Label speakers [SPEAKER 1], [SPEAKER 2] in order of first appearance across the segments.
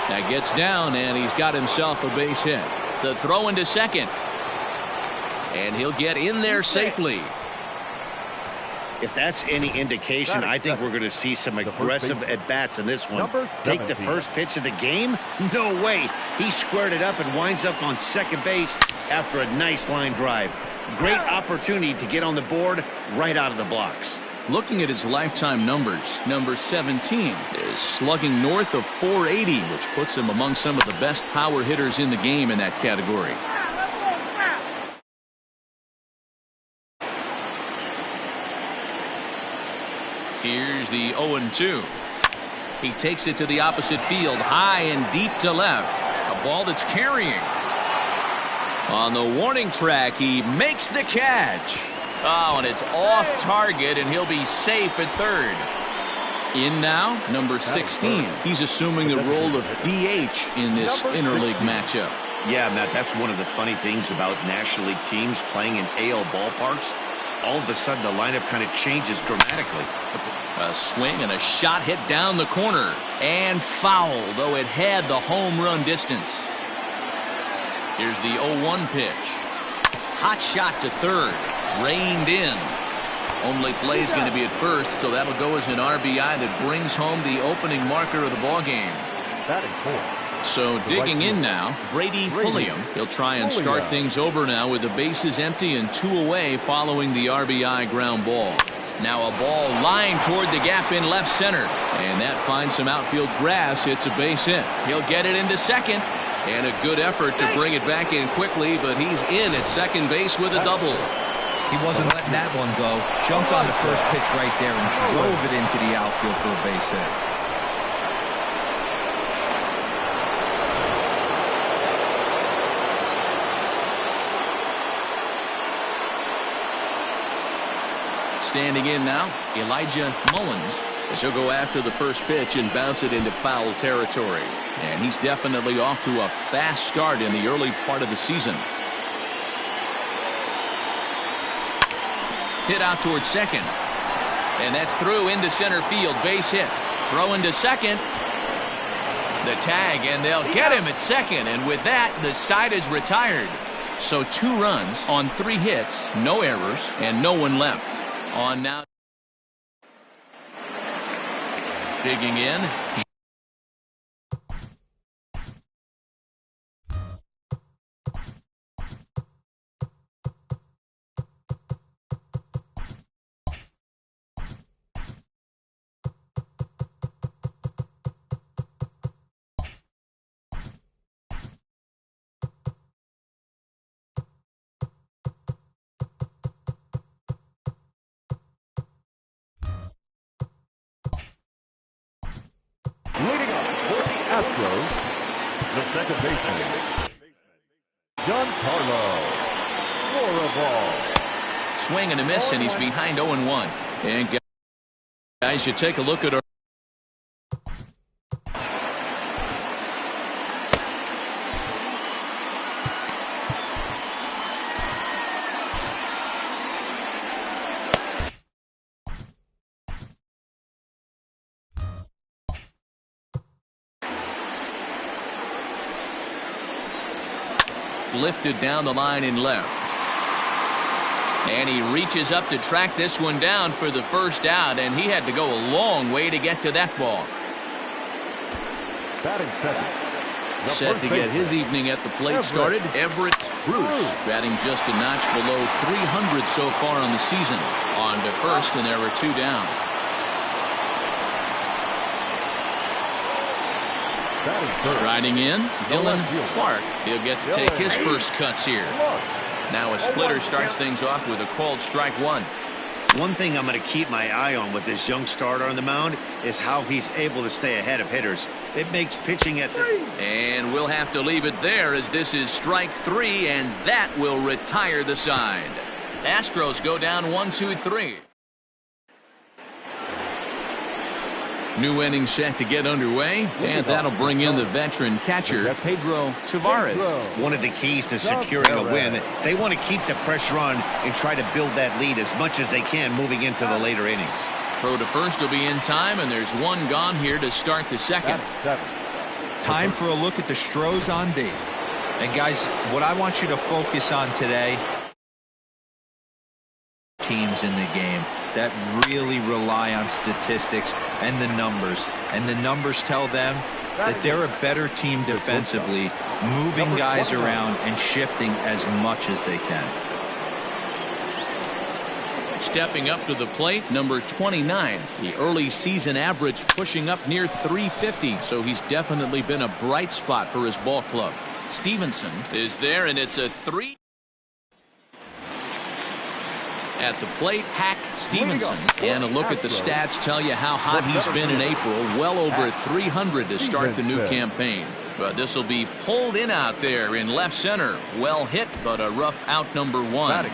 [SPEAKER 1] That gets down, and he's got himself a base hit. The throw into second. And he'll get in there safely.
[SPEAKER 2] If that's any indication, I think we're going to see some aggressive at-bats in this one. Take the first pitch of the game? No way. He squared it up and winds up on second base after a nice line drive. Great opportunity to get on the board right out of the blocks.
[SPEAKER 1] Looking at his lifetime numbers, number 17 is slugging north of 480, which puts him among some of the best power hitters in the game in that category. Here's the 0-2. He takes it to the opposite field, high and deep to left. A ball that's carrying. On the warning track, he makes the catch. Oh, and it's off target, and he'll be safe at third. In now, number 16. He's assuming the role of DH in this interleague matchup.
[SPEAKER 2] Yeah, Matt, that's one of the funny things about National League teams playing in AL ballparks. All of a sudden, the lineup kind of changes dramatically.
[SPEAKER 1] A swing and a shot hit down the corner. And foul, though it had the home run distance. Here's the 0-1 pitch. Hot shot to third. Reined in. Only play's going to be at first, so that'll go as an RBI that brings home the opening marker of the ballgame. So digging in now, Brady Pulliam. He'll try and start things over now with the bases empty and 2 away following the RBI ground ball. Now a ball lined toward the gap in left center. And that finds some outfield grass. It's a base hit. He'll get it into second. And a good effort to bring it back in quickly, but he's in at second base with a double.
[SPEAKER 3] He wasn't letting that one go. Jumped on the first pitch right there and drove it into the outfield for a base hit.
[SPEAKER 1] Standing in now, Elijah Mullins, as he'll go after the first pitch and bounce it into foul territory. And he's definitely off to a fast start in the early part of the season. Hit out towards second. And that's through into center field. Base hit. Throw into second. The tag, and they'll get him at second. And with that, the side is retired. So 2 runs on 3 hits, no errors, and no one left. On now. Digging in.
[SPEAKER 4] Leading up for the Astros, the second baseman, Giancarlo Floribal.
[SPEAKER 1] Swing and a miss, and he's behind 0-1. And guys, you take a look at our lifted down the line in left. And he reaches up to track this one down for the first out, and he had to go a long way to get to that ball.
[SPEAKER 4] Batting second.
[SPEAKER 1] Set to get his evening at the plate started, Everett Bruce, batting just a notch below 300 so far on the season. On to first, and there were 2 down. Striding in, Dylan Clark. He'll get to take his first cuts here. Now a splitter starts things off with a called strike 1.
[SPEAKER 2] One thing I'm going to keep my eye on with this young starter on the mound is how he's able to stay ahead of hitters. It makes pitching at this.
[SPEAKER 1] And we'll have to leave it there, as this is strike 3, and that will retire the side. Astros go down 1-2-3. New inning set to get underway, and that'll bring in the veteran catcher, Pedro Tavares.
[SPEAKER 2] One of the keys to securing a win, they want to keep the pressure on and try to build that lead as much as they can moving into the later innings.
[SPEAKER 1] Throw to first will be in time, and there's 1 gone here to start the second.
[SPEAKER 3] Time for a look at the Stros on D. And guys, what I want you to focus on today, teams in the game that really rely on statistics and the numbers. And the numbers tell them that they're a better team defensively, moving guys around and shifting as much as they can.
[SPEAKER 1] Stepping up to the plate, number 29. The early season average pushing up near 350, so he's definitely been a bright spot for his ball club. Stevenson is there, and it's a 3. At the plate, Hack Stevenson. And a look at the stats tell you how hot he's been in April. Well over 300 to start the new campaign. But this will be pulled in out there in left center. Well hit, but a rough out, number 1.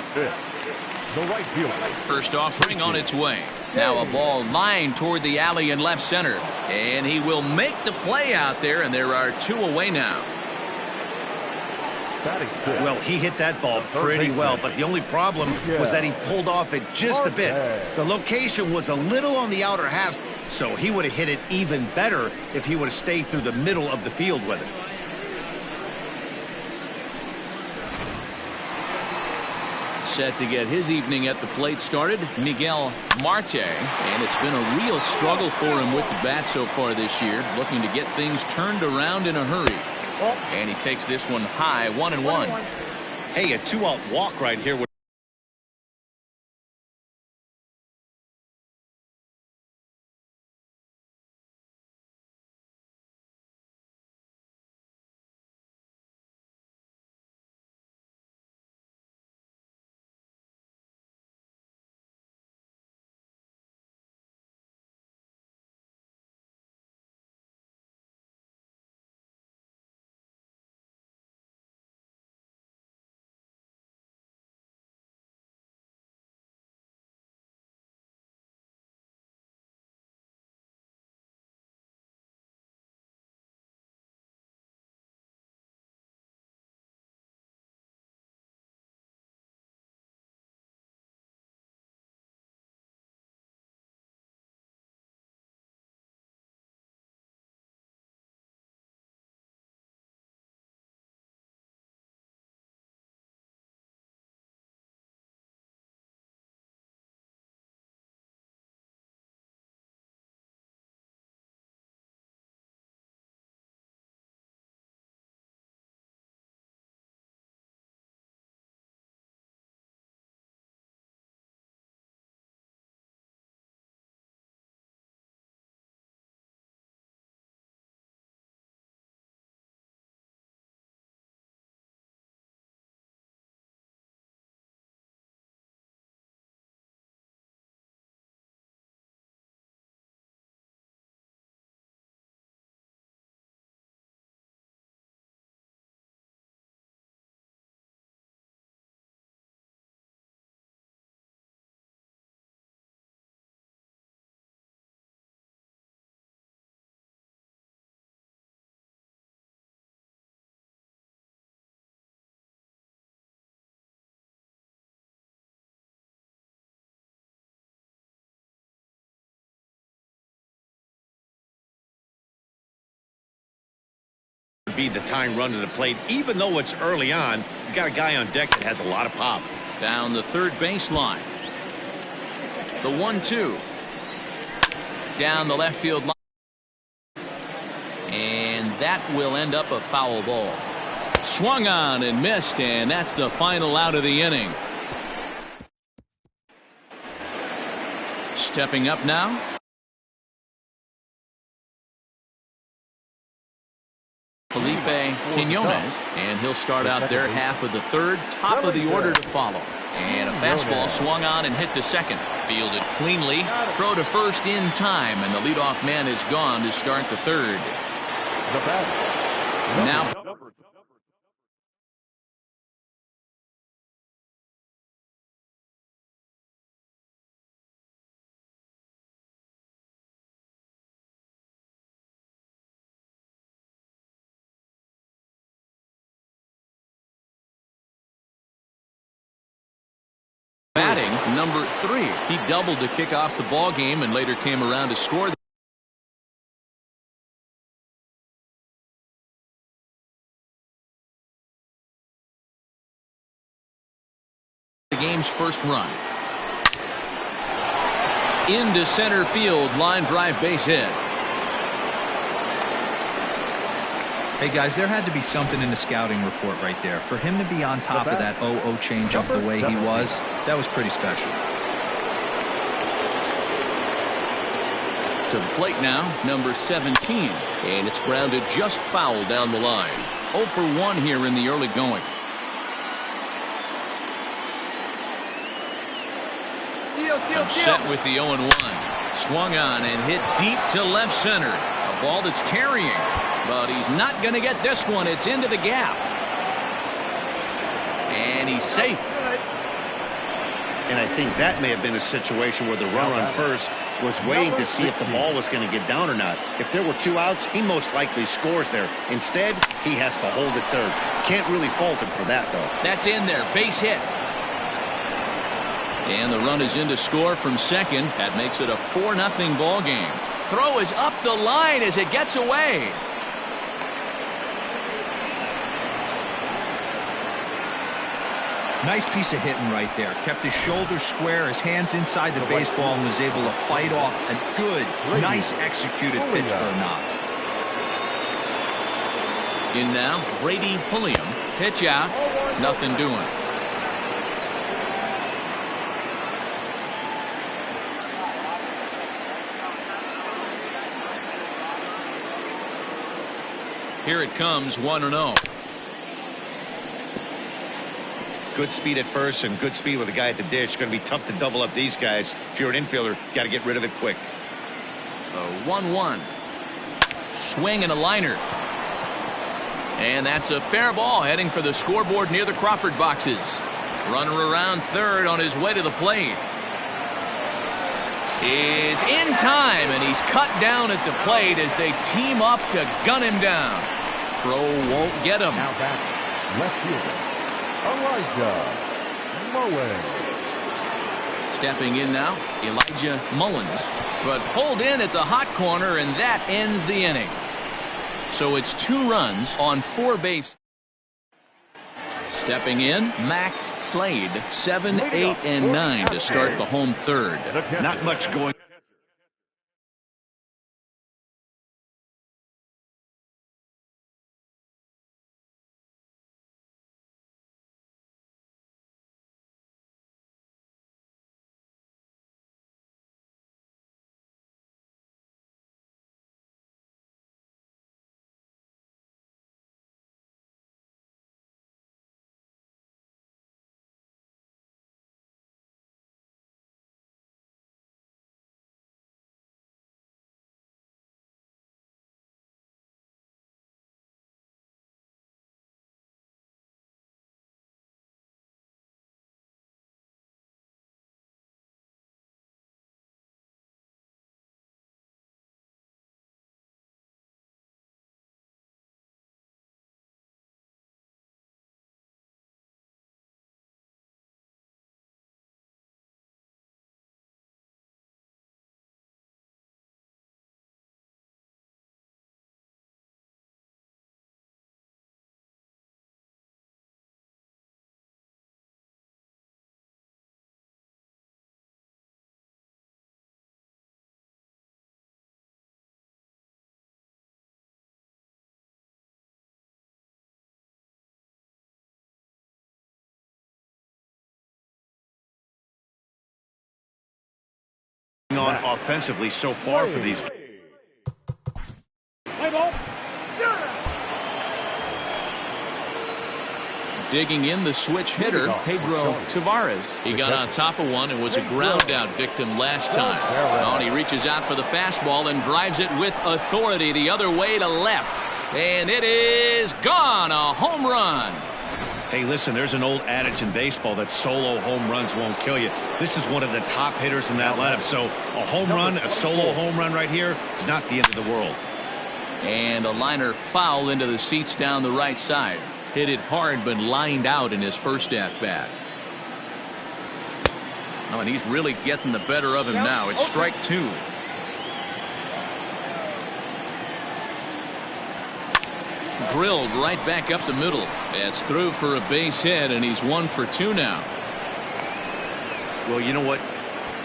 [SPEAKER 4] The right fielder.
[SPEAKER 1] First offering on its way. Now a ball lined toward the alley in left center. And he will make the play out there, and there are 2 away now.
[SPEAKER 2] Well, he hit that ball pretty well, but the only problem was that he pulled off it just a bit. The location was a little on the outer half, so he would have hit it even better if he would have stayed through the middle of the field with it.
[SPEAKER 1] Set to get his evening at the plate started, Miguel Marte. And it's been a real struggle for him with the bat so far this year, looking to get things turned around in a hurry. And he takes this one high, 1-1.
[SPEAKER 2] Hey, a 2-out walk right here would be the time run to the plate. Even though it's early on, you got a guy on deck that has a lot of pop.
[SPEAKER 1] Down the third baseline. The 1-2. Down the left field line. And that will end up a foul ball. Swung on and missed, and that's the final out of the inning. Stepping up now, Felipe Quinones, and he'll start out their half of the third, top of the order to follow. And a fastball swung on and hit to second. Fielded cleanly. Throw to first in time, and the leadoff man is gone to start the third. Now batting, number 3. He doubled to kick off the ball game and later came around to score. team's first run. Into center field, line drive base hit.
[SPEAKER 3] Hey guys, there had to be something in the scouting report right there. For him to be on top of that 0-0 changeup the way he was, that was pretty special.
[SPEAKER 1] To the plate now, number 17. And it's grounded just foul down the line. 0 for 1 here in the early going. Set with the 0-1. Swung on and hit deep to left center. A ball that's tarrying. But he's not going to get this one. It's into the gap. And he's safe.
[SPEAKER 2] And I think that may have been a situation where the runner on first was waiting to see if the ball was going to get down or not. If there were 2 outs, he most likely scores there. Instead, he has to hold it third. Can't really fault him for that, though.
[SPEAKER 1] That's in there. Base hit. And the run is in to score from second. That makes it a 4-0 ball game. Throw is up the line as it gets away.
[SPEAKER 3] Nice piece of hitting right there. Kept his shoulders square, his hands inside the baseball, and was able to fight off a good, nice executed pitch for a knock.
[SPEAKER 1] In now, Brady Pulliam. Pitch out. Nothing doing. Here it comes, 1-0.
[SPEAKER 2] Good speed at first and good speed with a guy at the dish. Going to be tough to double up these guys. If you're an infielder, got to get rid of it quick.
[SPEAKER 1] 1-1. Swing and a liner. And that's a fair ball heading for the scoreboard near the Crawford boxes. Runner around third on his way to the plate. Is in time, and he's cut down at the plate as they team up to gun him down. Throw won't get him.
[SPEAKER 4] Now back, left fielder, Elijah Mullins.
[SPEAKER 1] Stepping in now, Elijah Mullins. But pulled in at the hot corner, and that ends the inning. So it's 2 runs on 4 bases. Stepping in, Mac Slade, 7, 8, and 9 to start the home third.
[SPEAKER 2] Not much going. On offensively so far for these.
[SPEAKER 1] Digging in the switch hitter, Pedro Tavares. He got on top of one and was a ground out victim last time. Oh, and he reaches out for the fastball and drives it with authority the other way to left. And it is gone. A home run.
[SPEAKER 2] Hey, listen, there's an old adage in baseball that solo home runs won't kill you. This is one of the top hitters in that lineup. So a home run, a solo home run right here is not the end of the world.
[SPEAKER 1] And a liner foul into the seats down the right side. Hit it hard, but lined out in his first at-bat. Oh, and he's really getting the better of him now. It's strike 2. Drilled right back up the middle. That's through for a base hit, and he's 1 for 2 now.
[SPEAKER 2] Well, you know what?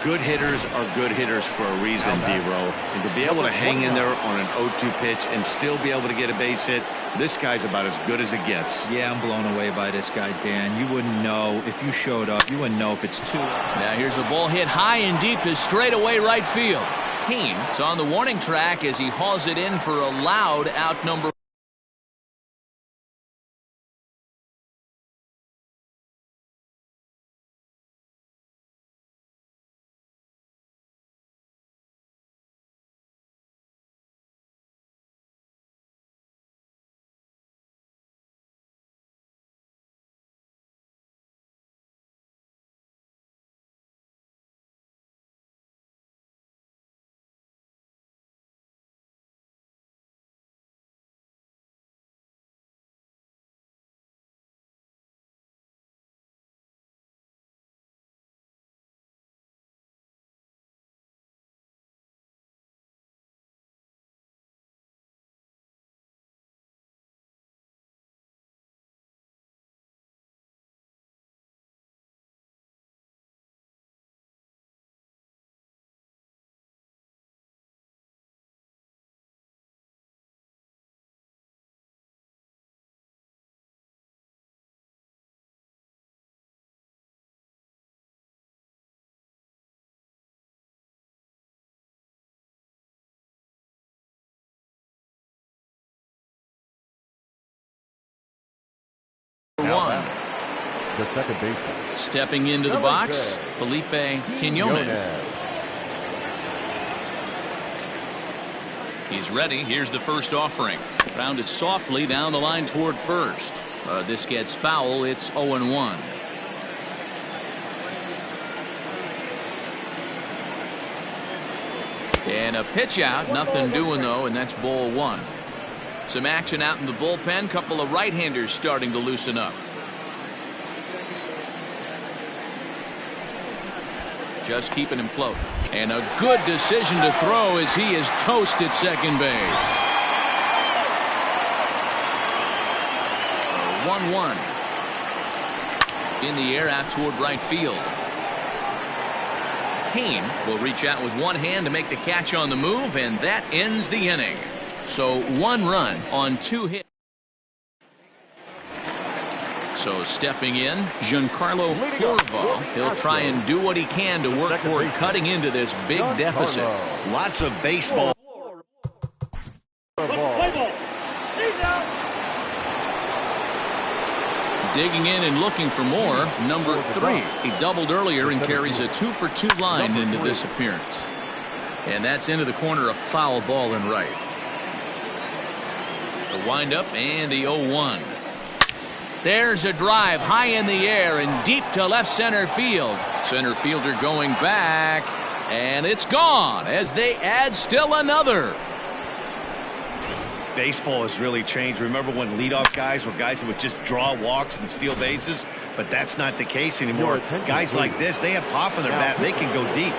[SPEAKER 2] Good hitters are good hitters for a reason, D-Row. And to be able to hang in there on an 0-2 pitch and still be able to get a base hit, this guy's about as good as it gets.
[SPEAKER 3] Yeah, I'm blown away by this guy, Dan. You wouldn't know if you showed up. You wouldn't know if it's 2.
[SPEAKER 1] Now here's a ball hit high and deep to straightaway right field. Cain is on the warning track as he hauls it in for a loud out number. One.
[SPEAKER 4] The second baseman.
[SPEAKER 1] Stepping into the box, Felipe Quinones. He's ready. Here's the first offering. Grounded softly down the line toward first. This gets foul. It's 0-1. And a pitch out. Nothing doing, though, and that's ball 1. Some action out in the bullpen. Couple of right-handers starting to loosen up. Just keeping him close. And a good decision to throw as he is toast at second base. 1-1. In the air out toward right field. Cain will reach out with one hand to make the catch on the move, and that ends the inning. So 1 run on 2 hits. So stepping in, Giancarlo Florval. He'll try and do what he can to work toward cutting into this big deficit.
[SPEAKER 2] Lots of baseball.
[SPEAKER 1] Digging in and looking for more, number 3. He doubled earlier and carries a 2-for-2 line into this appearance. And that's into the corner, a foul ball and right. The windup and the 0-1. There's a drive high in the air and deep to left center field. Center fielder going back, and it's gone as they add still another.
[SPEAKER 2] Baseball has really changed. Remember when leadoff guys were guys that would just draw walks and steal bases? But that's not the case anymore. Guys like this, they have pop in their bat. They can go deep.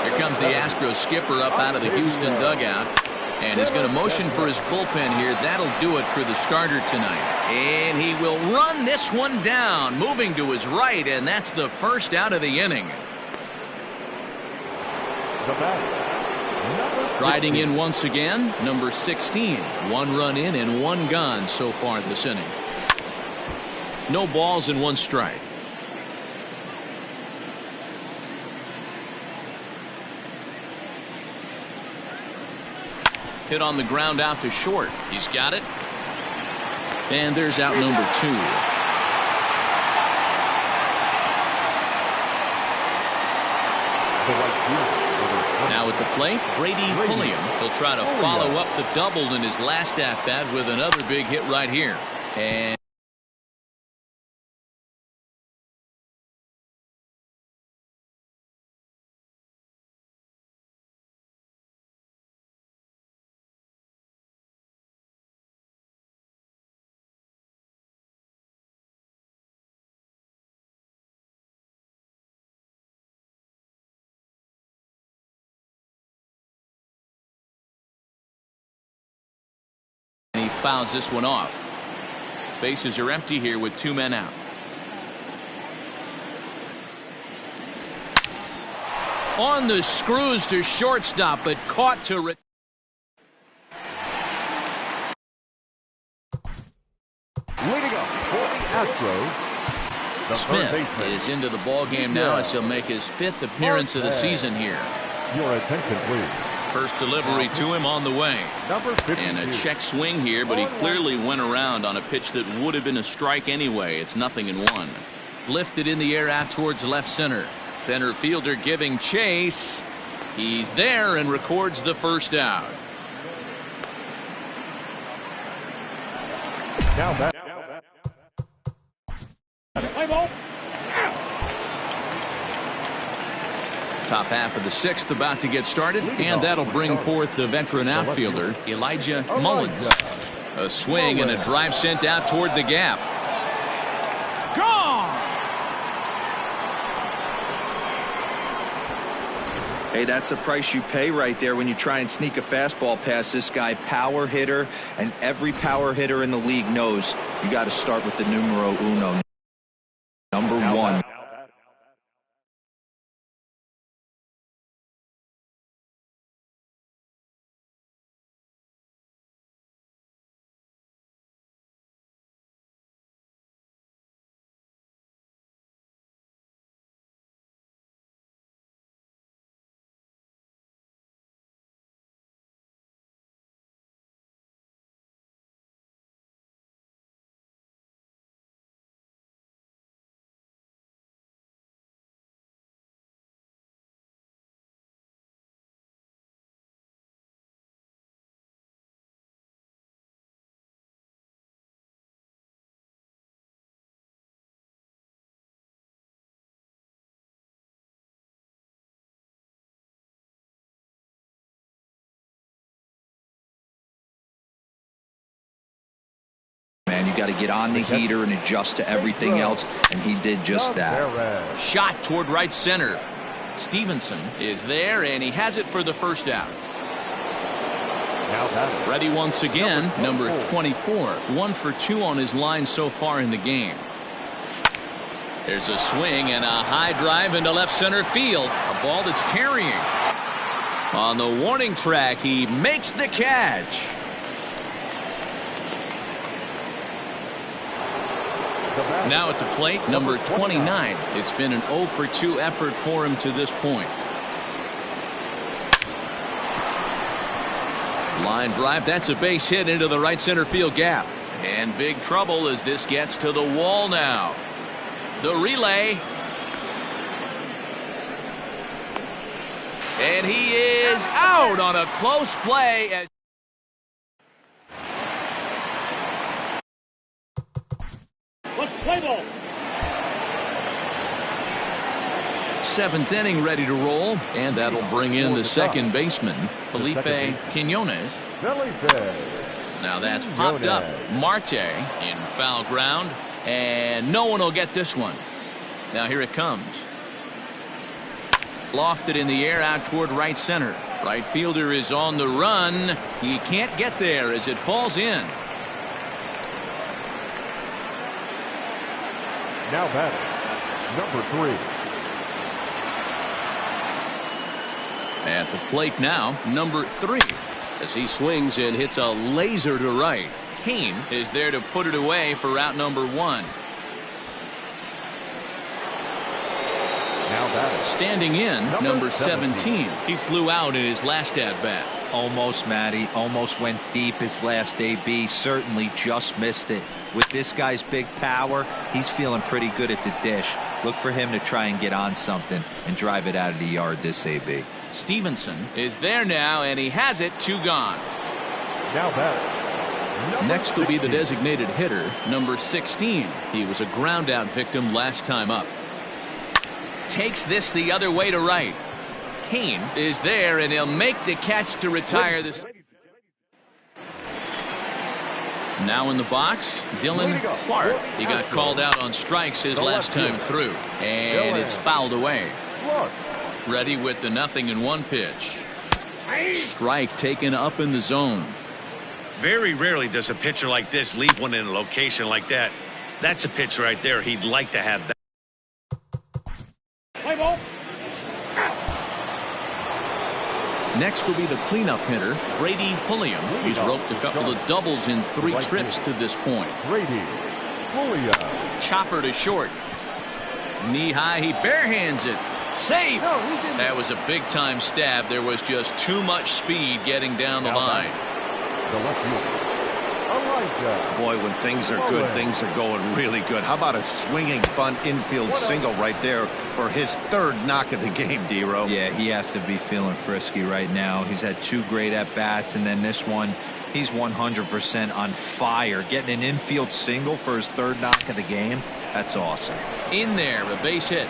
[SPEAKER 1] Here comes the Astros skipper up out of the Houston dugout. And he's going to motion for his bullpen here. That'll do it for the starter tonight. And he will run this one down, moving to his right, and that's the first out of the inning. Striding in once again, number 16. 1 run in and 1 gone so far this inning. No balls and 1 strike. Hit on the ground out to short. He's got it. And there's out number 2. Now at the plate, Brady Pulliam. He'll try to follow up the double in his last at-bat with another big hit right here. And he fouls this one off. Bases are empty here with 2 men out. On the screws to shortstop, but caught to
[SPEAKER 4] Way to go for the Astros.
[SPEAKER 1] Smith is into the ball game now as he'll make his 5th appearance of the season here.
[SPEAKER 4] Your attention, please.
[SPEAKER 1] First delivery to him on the way. And a check swing here, but he clearly went around on a pitch that would have been a strike anyway. It's 0-1. Lifted in the air out towards left center. Center fielder giving chase. He's there and records the first out.
[SPEAKER 4] Now that.
[SPEAKER 1] Top half of the 6th about to get started, and that'll bring forth the veteran outfielder, Elijah Mullins. A swing and a drive sent out toward the gap. Gone!
[SPEAKER 3] Hey, that's the price you pay right there when you try and sneak a fastball past this guy. Power hitter, and every power hitter in the league knows you got to start with the numero uno, number 1. Man, you got to get on the heater and adjust to everything else, and he did just that.
[SPEAKER 1] Shot toward right center. Stevenson is there, and he has it for the first out. Ready once again, number 24. 1 for 2 on his line so far in the game. There's a swing and a high drive into left center field. A ball that's carrying. On the warning track, he makes the catch. Now at the plate, number 29. It's been an 0 for 2 effort for him to this point. Line drive, that's a base hit into the right center field gap. And big trouble as this gets to the wall now. The relay. And he is out on a close play. As 7th inning ready to roll, and that'll bring in the second baseman, Felipe Quinones. Now that's popped up. Marte in foul ground, and no one will get this one. Now here it comes. Lofted in the air out toward right center. Right fielder is on the run. He can't get there as it falls in.
[SPEAKER 4] Now batting, number 3.
[SPEAKER 1] At the plate now, number 3. As he swings and hits a laser to right. Kane is there to put it away for out number 1.
[SPEAKER 4] Now batting.
[SPEAKER 1] Standing in, number 17. He flew out in his last at-bat.
[SPEAKER 3] Almost, Matty. Almost went deep his last AB. Certainly just missed it. With this guy's big power, he's feeling pretty good at the dish. Look for him to try and get on something and drive it out of the yard this AB.
[SPEAKER 1] Stevenson is there now, and he has it. 2 gone.
[SPEAKER 4] Now batting.
[SPEAKER 1] Next will be the designated hitter, number 16. He was a ground out victim last time up. Takes this the other way to right. Kane is there, and he'll make the catch to retire this. Now in the box, Dylan Clark. He got called out on strikes his last time through, and it's fouled away. Ready with the 0-1 pitch. Strike taken up in the zone.
[SPEAKER 2] Very rarely does a pitcher like this leave one in a location like that. That's a pitch right there. He'd like to have that.
[SPEAKER 1] Next will be the cleanup hitter, Brady Pulliam. He's roped a couple of doubles in 3 trips to this point.
[SPEAKER 4] Brady Pulliam.
[SPEAKER 1] Chopper to short. Knee high, he barehands it. Safe. That was a big-time stab. There was just too much speed getting down the line.
[SPEAKER 4] The left fielder, Elijah.
[SPEAKER 2] Boy, when things are good, things are going really good. How about a swinging bunt infield single right there for his 3rd knock of the game, D-Row?
[SPEAKER 3] Yeah, he has to be feeling frisky right now. He's had 2 great at-bats, and then this one, he's 100% on fire. Getting an infield single for his 3rd knock of the game, that's awesome.
[SPEAKER 1] In there, a base hit.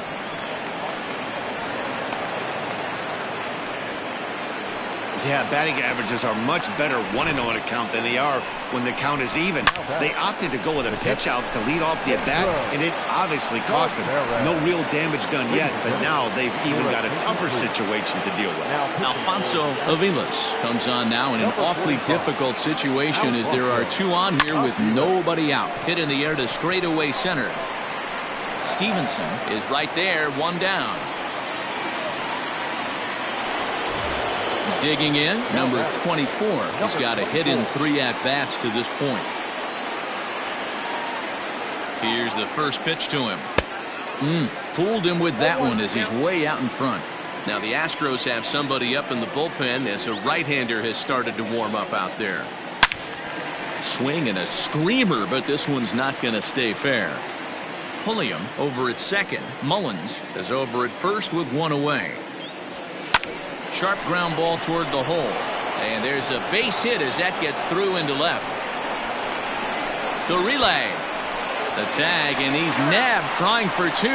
[SPEAKER 2] Yeah, batting averages are much better 1-0 on a count than they are when the count is even. They opted to go with a pitch out to lead off the at-bat, and it obviously cost them. No real damage done yet, but now they've even got a tougher situation to deal with.
[SPEAKER 1] Alfonso Aviles comes on now in an awfully difficult situation as there are 2 on here with nobody out. Hit in the air to straightaway center. Stevenson is right there, 1 down. Digging in, number 24. He's got a hit in 3 at-bats to this point. Here's the first pitch to him. Fooled him with that one as he's way out in front. Now the Astros have somebody up in the bullpen as a right-hander has started to warm up out there. Swing and a screamer, but this one's not going to stay fair. Pulliam over at second. Mullins is over at first with 1 away. Sharp ground ball toward the hole. And there's a base hit as that gets through into left. The relay. The tag, and he's nabbed trying for 2.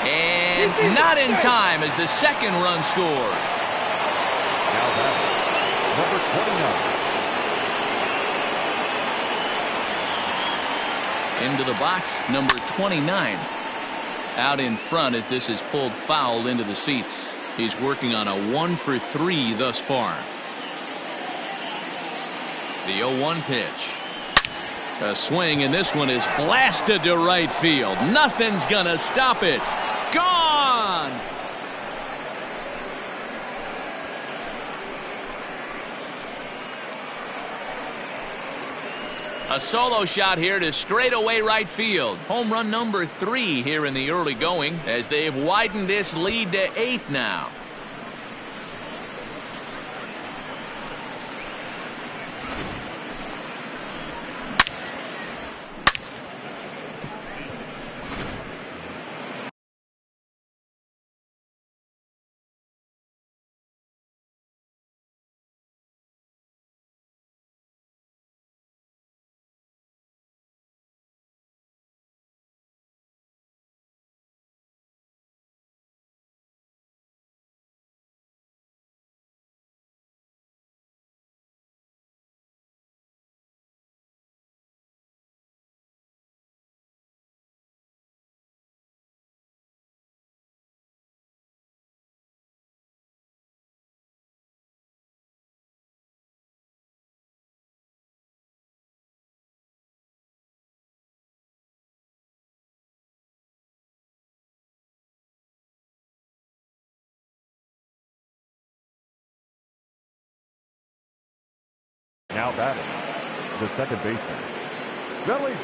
[SPEAKER 1] And not in time as the second run scores.
[SPEAKER 4] Now batting, number 29.
[SPEAKER 1] Into the box, number 29. Out in front as this is pulled foul into the seats. He's working on a 1 for 3 thus far. The 0-1 pitch. A swing, and this one is blasted to right field. Nothing's gonna stop it. Gone! A solo shot here to straightaway right field. Home run number 3 here in the early going as they've widened this lead to 8 now.
[SPEAKER 4] Now batting, the second baseman, Felipe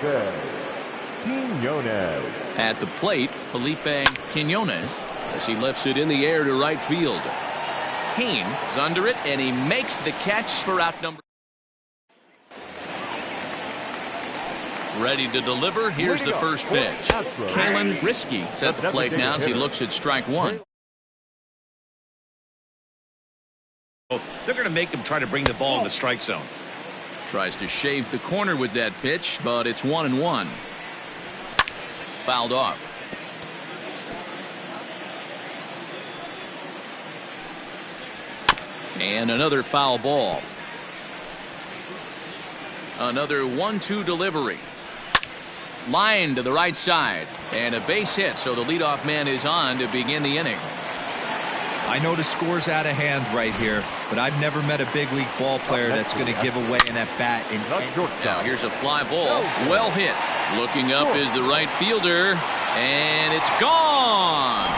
[SPEAKER 4] Quinones.
[SPEAKER 1] At the plate, Felipe Quinones as he lifts it in the air to right field. Kane is under it, and he makes the catch for out number. Ready to deliver. Here's the first pitch. Kalen Risky is at the plate now as he looks at strike 1.
[SPEAKER 2] They're going to make him try to bring the ball in the strike zone.
[SPEAKER 1] Tries to shave the corner with that pitch, but it's 1-1. Fouled off. And another foul ball. Another 1-2 delivery. Line to the right side. And a base hit, so the leadoff man is on to begin the inning.
[SPEAKER 3] I know the score's out of hand right here, but I've never met a big league ball player that's going to give away an at-bat.
[SPEAKER 1] Now here's a fly ball. Well hit. Looking up is the right fielder. And it's gone.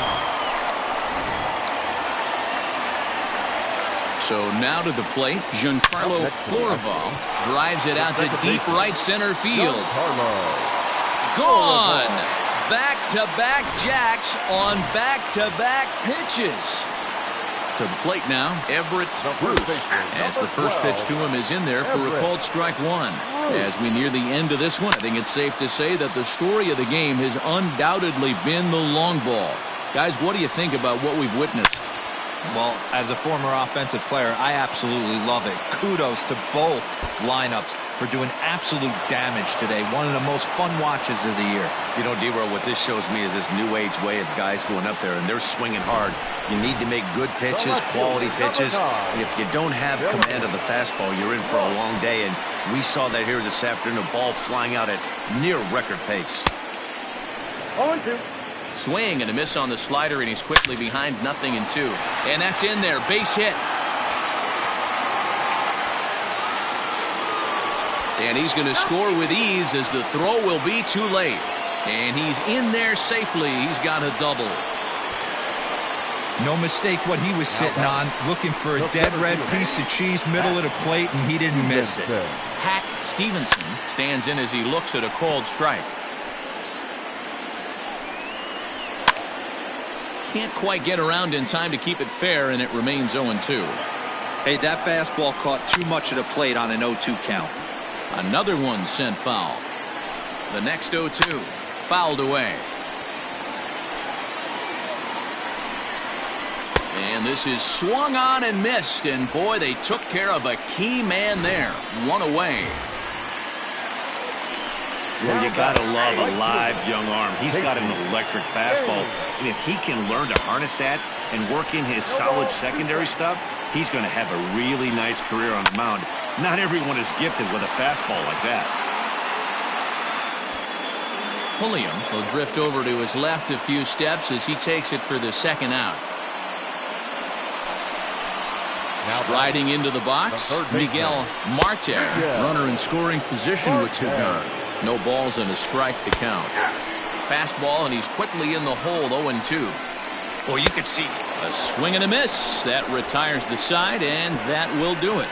[SPEAKER 1] So now to the plate, Giancarlo Florival drives it out to deep right center field. Gone! Back-to-back jacks on back-to-back pitches. To the plate now, Everett Bruce, as the first pitch to him is in there for a called strike one. As we near the end of this one, I think it's safe to say that the story of the game has undoubtedly been the long ball. Guys, what do you think about what we've witnessed?
[SPEAKER 3] Well, as a former offensive player, I absolutely love it. Kudos to both lineups for doing absolute damage today. One of the most fun watches of the year.
[SPEAKER 2] You know, D-Row, what this shows me is this new age way of guys going up there, and they're swinging hard. You need to make good pitches, quality pitches. If you don't have command of the fastball, you're in for a long day, and we saw that here this afternoon, a ball flying out at near record pace.
[SPEAKER 4] 0-2.
[SPEAKER 1] Swing and a miss on the slider, and he's quickly behind 0-2. And that's in there. Base hit. And he's going to score with ease as the throw will be too late. And he's in there safely. He's got a double.
[SPEAKER 3] No mistake what he was sitting on, looking for a dead red piece of cheese middle of the plate, and he didn't miss it.
[SPEAKER 1] Hack Stevenson stands in as he looks at a called strike. Can't quite get around in time to keep it fair, and it remains 0-2.
[SPEAKER 3] Hey, that fastball caught too much of the plate on an 0-2 count.
[SPEAKER 1] Another one sent foul. The next 0-2 fouled away. And this is swung on and missed, and boy, they took care of a key man there. One away.
[SPEAKER 2] Well, you got to love a live young arm. He's got an electric fastball, and if he can learn to harness that and work in his solid secondary stuff, he's going to have a really nice career on the mound. Not everyone is gifted with a fastball like that.
[SPEAKER 1] Pulliam will drift over to his left a few steps as he takes it for the second out. Striding into the box, Miguel Marte, runner in scoring position with 2 gone. No balls and a strike to count. Fastball, and he's quickly in the hole, 0-2.
[SPEAKER 2] Well, you could see
[SPEAKER 1] a swing and a miss. That retires the side, and that will do it.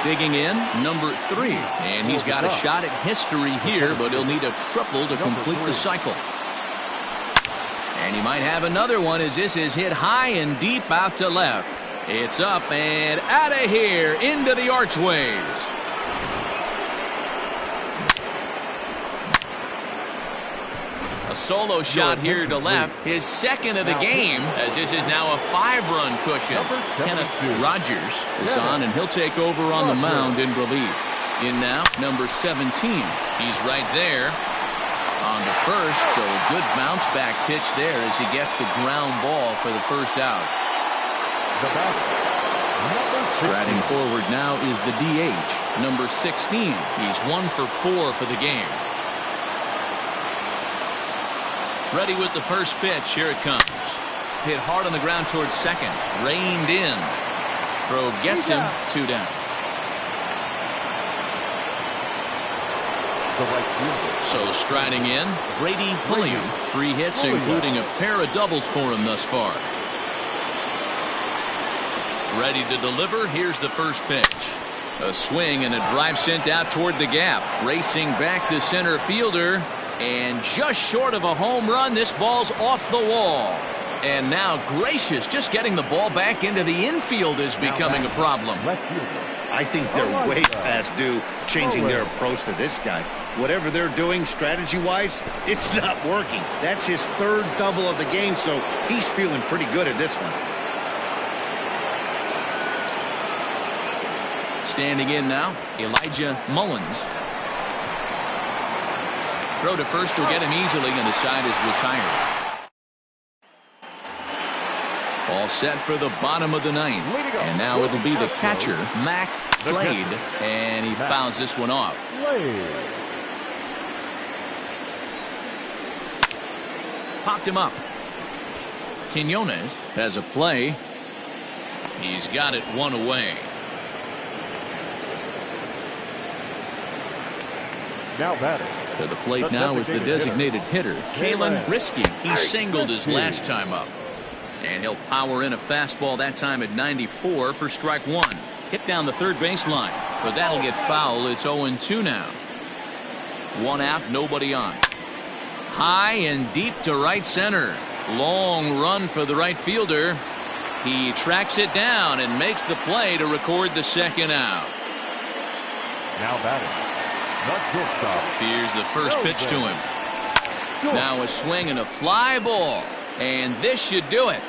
[SPEAKER 1] Digging in, number 3. And he's got a shot at history here, but he'll need a triple to complete the cycle. And he might have another one as this is hit high and deep out to left. It's up and out of here into the archways. A solo shot here to left, his second of the game, as this is now a 5-run cushion. Kenneth Rogers is on, and he'll take over on the mound in relief. In now, number 17. He's right there on the first, so a good bounce back pitch there as he gets the ground ball for the first out. Striding forward now is the DH, number 16. He's 1 for 4 for the game. Ready with the first pitch. Here it comes. Hit hard on the ground towards second. Reined in. Throw gets him. 2 down. So striding in, Brady Pulliam. 3 hits, including a pair of doubles for him thus far. Ready to deliver. Here's the first pitch. A swing and a drive sent out toward the gap. Racing back the center fielder. And just short of a home run, this ball's off the wall. And now Gracious just getting the ball back into the infield is becoming a problem.
[SPEAKER 2] I think they're way past due changing their approach to this guy. Whatever they're doing strategy-wise, it's not working. That's his 3rd double of the game, so he's feeling pretty good at this one.
[SPEAKER 1] Standing in now, Elijah Mullins. Throw to first will get him easily, and the side is retired. All set for the bottom of the 9th. And now it'll be the catcher, Mac Slade, and he fouls this one off. Popped him up. Quinones has a play. He's got it 1 away.
[SPEAKER 4] Now batting.
[SPEAKER 1] To the plate now is the designated hitter, Kalen Risky. He singled his last time up. And he'll power in a fastball that time at 94 for strike one. Hit down the third baseline, but that'll get foul. It's 0-2 now. One out, nobody on. High and deep to right center. Long run for the right fielder. He tracks it down and makes the play to record the second out.
[SPEAKER 4] Now batting, the shortstop.
[SPEAKER 1] Here's the first pitch to him. Now a swing and a fly ball. And this should do it.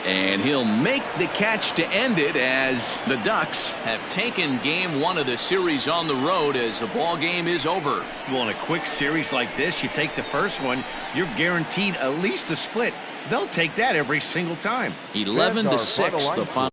[SPEAKER 1] And he'll make the catch to end it as the Ducks have taken game one of the series on the road as the ball game is over.
[SPEAKER 2] Well, in a quick series like this, you take the first one, you're guaranteed at least a split. They'll take that every single time.
[SPEAKER 1] 11-6 the final.